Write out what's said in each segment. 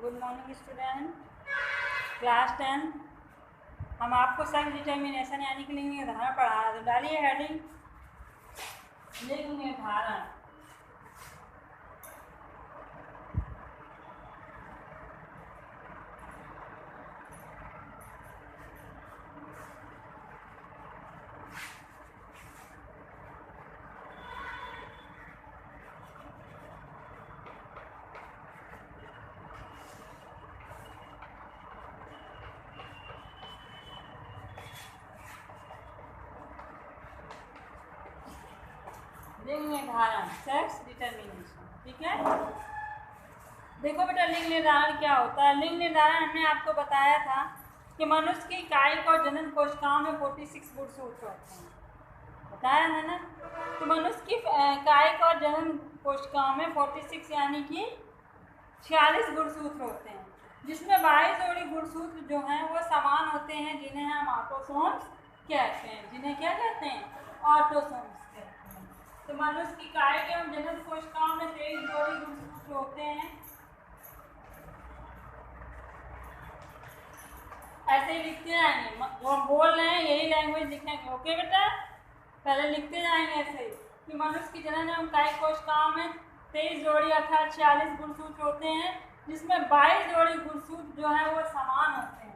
Good morning student, class 10। हम आपको self determination यानी कि लिंग निर्धारण पढ़ा रहे हैं। तो डालिए हेडिंग लिंग निर्धारण। लिंग निर्धारण, सेक्स डिटर्मिनेशन। ठीक है, देखो बेटा, लिंग निर्धारण क्या होता है। लिंग निर्धारण हमने आपको बताया था कि मनुष्य की कायिक और जनन कोशिकाओं में 46 गुणसूत्र होते हैं, बताया है ना। तो मनुष्य की कायिक और जनन कोशिकाओं में 46 यानी कि 46 गुणसूत्र होते हैं, जिसमें 22 जोड़ी गुणसूत्र जो हैं वो समान होते हैं, जिन्हें हम ऑटोसोम्स कहते हैं। जिन्हें क्या कहते हैं? ऑटोसोम्स कहते हैं। तो मनुष्य की कायिक एवं जनन कोशिकाओं में 23 जोड़ी गुणसूत्र होते हैं। ऐसे ही लिखते जाएंगे, जो हम बोल रहे हैं यही लैंग्वेज लिखेंगे। ओके बेटा, पहले लिखते जाएंगे ऐसे ही कि मनुष्य की जनन एवं कायिक कोशिकाओं में 23 जोड़ी अर्थात 46 गुणसूत्र होते हैं, जिसमें 22 जोड़ी गुणसूत्र जो है वो समान होते हैं।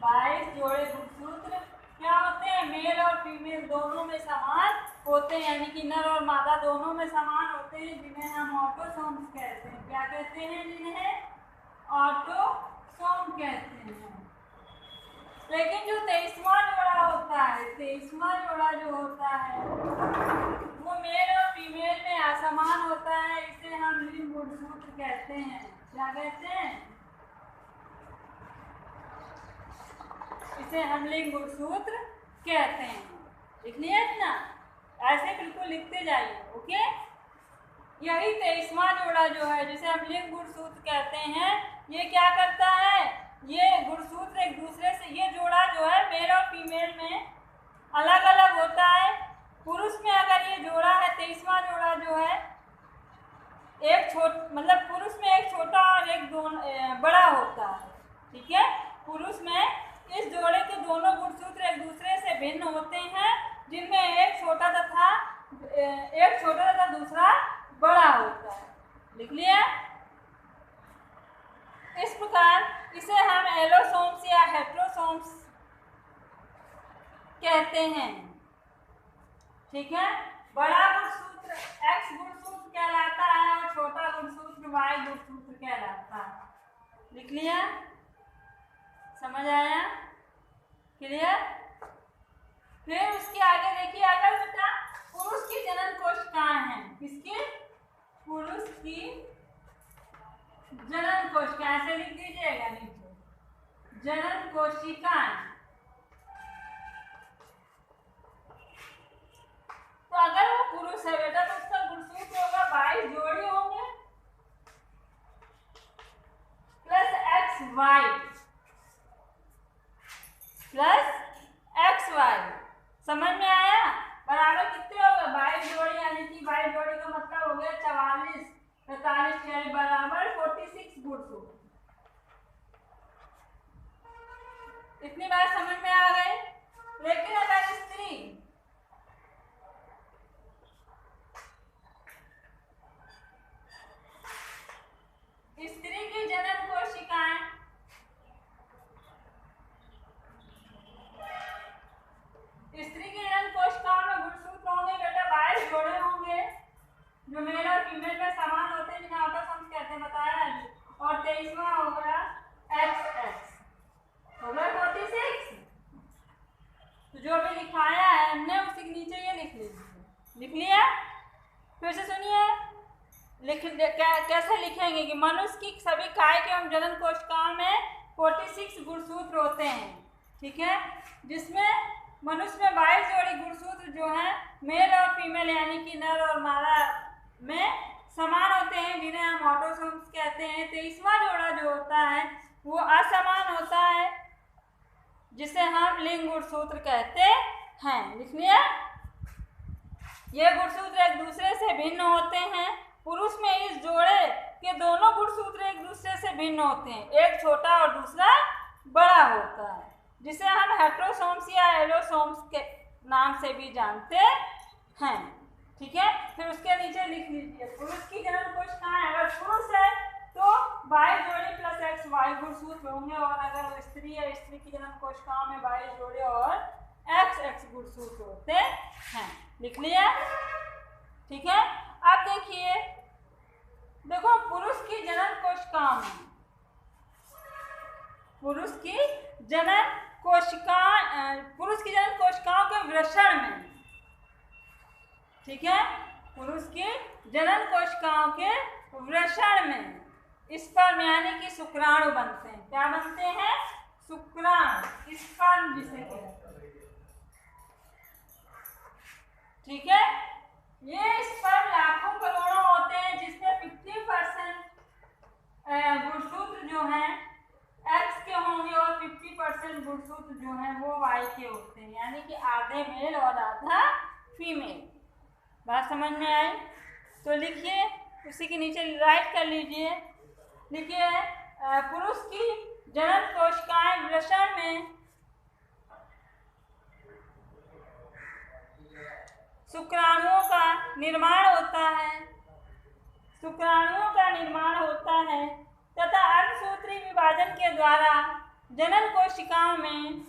22 जोड़े गुणसूत्र क्या होते हैं? मेल और फीमेल दोनों में समान होते हैं, यानी कि नर और मादा दोनों में समान होते हैं, जिन्हें हम ऑटोसोम्स कहते हैं। क्या कहते हैं? जिन्हें ऑटोसोम कहते हैं। लेकिन जो 23वां जोड़ा होता है, 23वां जोड़ा जो होता है वो मेल और फीमेल में असमान होता है। इसे हम लिंग गुणसूत्र कहते हैं। क्या कहते हैं? इसे हम लिंग गुणसूत्र कहते हैं। लिख लिया इतना? ऐसे बिल्कुल लिखते जाइए। ओके, यही 23वां जोड़ा जो है जिसे हम लिंग गुणसूत्र कहते हैं, ये क्या करता है? ये गुणसूत्र एक दूसरे से, ये जोड़ा जो है मेल और फीमेल में अलग अलग होता है। पुरुष में अगर ये जोड़ा है, 23वां जोड़ा जो है, एक मतलब पुरुष में एक छोटा और एक बड़ा होता है। ठीक है, पुरुष में इस जोड़े के दोनों गुणसूत्र एक दूसरे से भिन्न होते हैं, जिनमें एक छोटा तथा दूसरा बड़ा होता है। लिख लिया? इस प्रकार इसे हम एलोसोम्स या हेट्रोसोम्स कहते हैं। ठीक है, बड़ा गुणसूत्र X गुणसूत्र कहलाता है और छोटा गुणसूत्र Y गुणसूत्र कहलाता है। लिख लिया? समझ आया? क्लियर? फिर उसके आगे देखिए, अगर बेटा पुरुष की जनन कोशिकाएं हैं, किसकी? पुरुष की जनन कोशिकाएं, ऐसे लिख दीजिएगा नीचे, जनन कोशिकाएं। तो अगर वो पुरुष है बेटा तो उसका गुणसूत्र होगा 22 जोड़ी होंगे प्लस XY प्लस XY। समझ में आया? बराबर कितने हो गए? 22 जोड़ी, यानी कि 22 जोड़ी का मतलब हो गया 44, 45 यानी बराबर 46 गुणसूत्र। इतनी बात समझ में आ गई। लेकिन अगर स्त्री की जनन कोशिकाएं, स्त्री की जनन कोशिकाओं में गुणसूत्र होंगे बेटा 22 जोड़े होंगे, जो मेल और फीमेल में समान होते हैं, जिन्हें ऑटोसोम्स कहते हैं, बताया है। और 23वां होगा XX, होगा 46। तो जो भी लिखाया है हमने उसी के नीचे ये लिख लीजिए। लिख लिया? फिर से सुनिए, कैसे लिखेंगे कि मनुष्य की सभी कायिक एवं जनन कोशिकाओं में 46 गुणसूत्र होते हैं। ठीक है, जिसमें मनुष्य में 22 जोड़ी गुणसूत्र जो हैं मेल और फीमेल यानी कि नर और मादा में समान होते हैं, जिन्हें हम ऑटोसोम्स कहते हैं। 23वां जोड़ा जो होता है वो असमान होता है, जिसे हम लिंग गुणसूत्र कहते हैं। लिख लिया? ये गुणसूत्र एक दूसरे से भिन्न होते हैं। पुरुष में इस जोड़े के दोनों गुणसूत्र एक दूसरे से भिन्न होते हैं, एक छोटा और दूसरा बड़ा होता है, जिसे हम हेट्रोसोम्स या एलोसोम्स के नाम से भी जानते हैं। ठीक है, फिर उसके नीचे लिख लीजिए पुरुष की जनन कोशिकाएं, अगर पुरुष है तो Y जोड़े प्लस X Y गुणसूत्र होंगे, और अगर वो स्त्री है, स्त्री की जनन कोशिकाओं में Y जोड़े और X X गुणसूत्र होते हैं। लिख लिया? ठीक है, अब देखिए, देखो पुरुष की जनन कोशिकाओं में, पुरुष की जनन कोशिकाओं के वृषण में, ठीक है, पुरुष की जनन कोशिकाओं के वृषण में स्पर्म यानी कि शुक्राणु बनते हैं। क्या बनते हैं? शुक्राणु, स्पर्म जिसे कहते हैं। ठीक है, ये स्पर्म लाखों करोड़ों होते हैं, जिसमें 50% गुणसूत्र जो हैं एक्स के होंगे और 50% गुणसूत्र जो हैं वो वाई के होते हैं, यानी कि आधे मेल और आधा फीमेल। बात समझ में आई? तो लिखिए, उसी के नीचे राइट कर लीजिए, लिखिए पुरुष की जनन कोशिकाएं वृषण में शुक्राणुओं का निर्माण होता है, शुक्राणुओं का निर्माण होता है तथा अर्धसूत्री विभाजन के द्वारा जनन कोशिकाओं में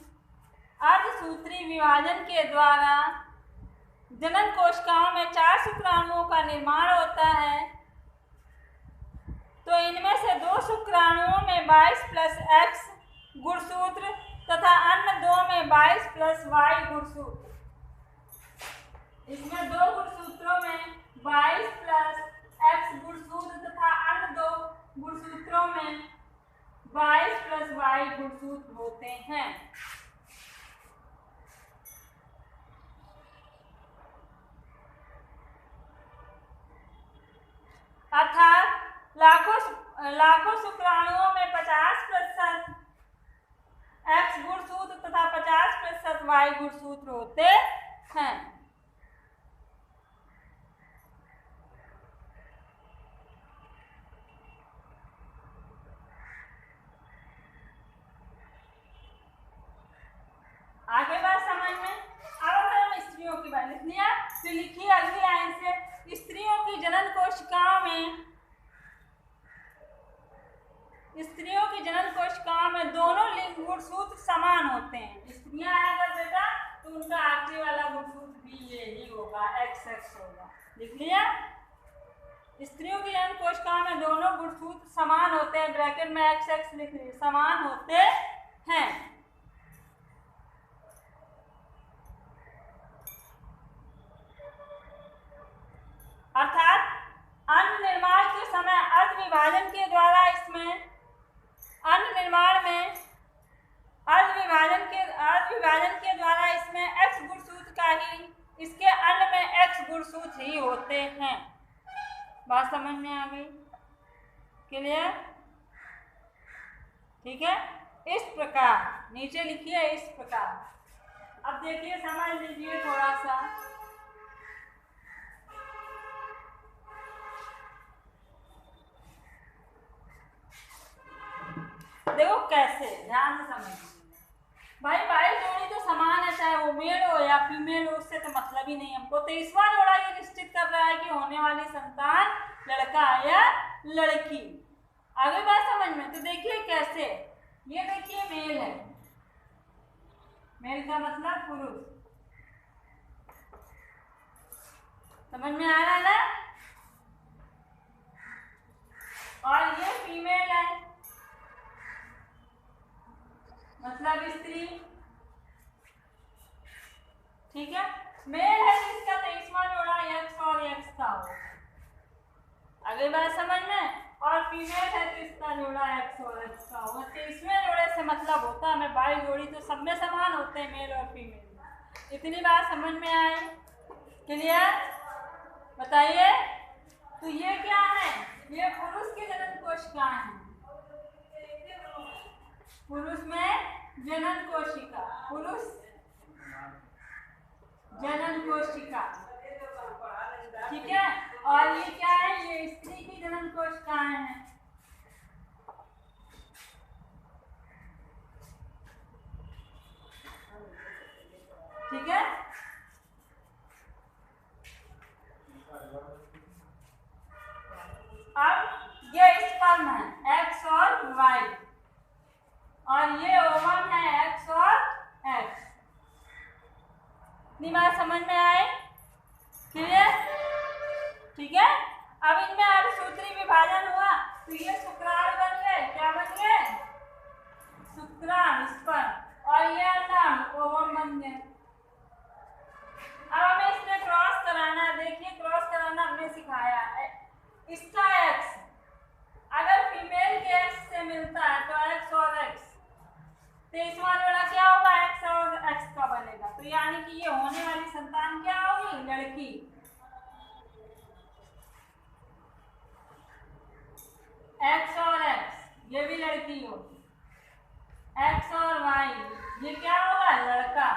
अर्धसूत्री विभाजन के द्वारा जनन कोशिकाओं में 4 शुक्राणुओं का निर्माण होता है। तो इनमें से 2 शुक्राणुओं में 22 प्लस X गुणसूत्र तथा अन्य 2 में 22 प्लस Y गुणसूत्र। इसमें 2 गुणसूत्रों में 22 प्लस X गुणसूत्र तथा अन्य 2 गुणसूत्रों में 22 प्लस Y गुणसूत्र होते हैं। अर्थात लाखों शुक्राणुओं में 50% X गुणसूत्र तथा 50% Y गुणसूत्र होते हैं। आगे बात समझ में? अब हम स्त्रियों की बात लिख लिया, तो लिखिए अगली लाइन से, स्त्रियों की जनन कोशिकाओं में दोनों लिंग गुणसूत्र समान होते हैं। स्त्रियां हैं अगर बेटा तो उनका आखिरी वाला गुणसूत्र भी यही होगा, XX होगा। लिख लिया? स्त्रियों की जनन कोशिकाओं में दोनों गुणसूत्र समान होते हैं, ब्रैकेट में XX लिख लीजिए, समान होते हैं। अर्थात अण्ड निर्माण के समय अर्ध विभाजन के द्वारा इसमें X गुणसूत्र का ही, इसके अण्ड में X गुणसूत्र ही होते हैं। बात समझ में आ गई? क्लियर? ठीक है, इस प्रकार नीचे लिखिए, इस प्रकार। अब देखिए, समझ लीजिए थोड़ा सा। देखो कैसे, ध्यान से समझिए भाई। बाई जोड़ी तो समान है, चाहे वो मेल हो या फीमेल हो, उससे तो मतलब ही नहीं हमको। 23वां जोड़ा ये निश्चित कर रहा है कि होने वाली संतान लड़का या लड़की। आगे बात समझ में? तो देखिए कैसे, ये देखिए मेल है, मेल का मतलब पुरुष, समझ में आ रहा है ना? और ये फीमेल है, मतलब स्त्री। ठीक है, मेल है तो इसका 23वां जोड़ा X और X का हो। अगली बात समझ में? और फीमेल है तो इसका जोड़ा X और X का होगा। 23वें जोड़े से मतलब होता है हमें 22 जोड़ी तो सब में समान होते हैं, मेल और फीमेल। इतनी बात समझ में आए? क्लियर? बताइए, तो ये क्या है? ये पुरुष की जनन कोशिकाएं हैं। पुरुष में जनन कोशिका, पुरुष जनन कोशिका, ठीक है। और ये क्या है? ये स्त्री की जनन कोशिकाएं हैं। इतनी बात समझ में आए? क्लियर? ठीक है। अब इनमें अर्धसूत्री विभाजन हुआ तो ये शुक्राणु बन गए। क्या बन गए? शुक्राणु, स्पर्म। और ये अंडाणु, ओवम बन गए। अब हमें इसमें क्रॉस कराना है। देखिए क्रॉस कराना हमने सिखाया है। इसका एक्स अगर फीमेल के एक्स से मिलता है तो एक्स और एक्स, तो इसमें जोड़ा क्या होगा? एक्स और एक्स का बनेगा। तो यानी कि ये होने वाली संतान क्या होगी? लड़की। एक्स और एक्स ये भी लड़की होगी। एक्स और वाई ये क्या होगा? लड़का।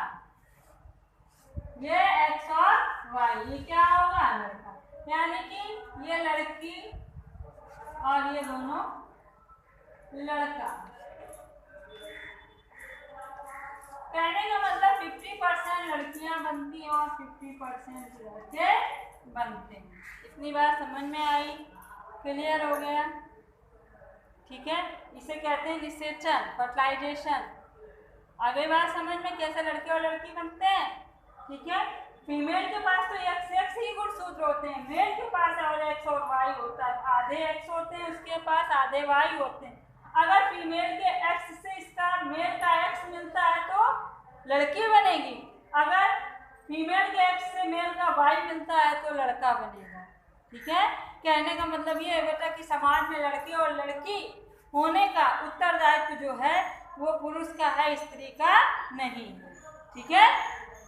ये एक्स और वाई ये क्या होगा? लड़का। यानी कि ये लड़की और ये दोनों लड़का। कहने का मतलब 50% लड़कियां बनती हैं और 50% लड़के बनते हैं। इतनी बात समझ में आई? क्लियर हो गया? ठीक है। इसे कहते हैं निषेचन, फर्टिलाइजेशन। आगे बात समझ में कैसे लड़के और लड़की बनते हैं। ठीक है। फीमेल के पास तो एक्स ही गुणसूत्र होते हैं, मेल के पास और एक्स और वाई होता है। आधे एक्स होते हैं उसके पास, आधे वाई होते हैं। अगर फीमेल के एक्स से इसका मेल का एक्स मिलता है तो लड़की बनेगी। अगर फीमेल के एक्स से मेल का वाई मिलता है तो लड़का बनेगा। ठीक है। कहने का मतलब ये है बेटा कि समाज में लड़के और लड़की होने का उत्तरदायित्व जो है वो पुरुष का है, स्त्री का नहीं। ठीक है।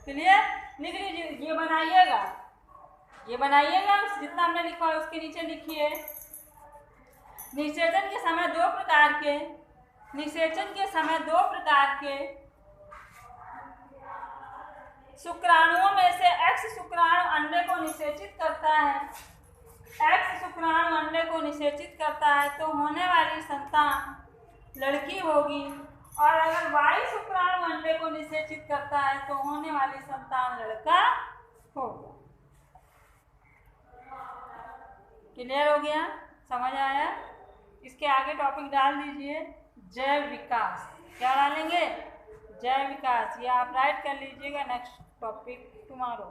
क्लियर? लिख लीजिए। ये बनाइएगा, ये बनाइएगा। जितना हमने लिखा है उसके नीचे लिखिए। निषेचन के समय दो प्रकार के, निषेचन के समय दो प्रकार के शुक्राणुओं में से एक्स शुक्राणु अंडे को निषेचित करता है। एक्स शुक्राणु अंडे को निषेचित करता है तो होने वाली संतान लड़की होगी। और अगर वाई शुक्राणु अंडे को निषेचित करता है तो होने वाली संतान लड़का होगा। क्लियर हो गया? समझ आया? इसके आगे टॉपिक डाल दीजिए जैव विकास। क्या डालेंगे? जैव विकास। ये आप राइट कर लीजिएगा नेक्स्ट टॉपिक टुमारो।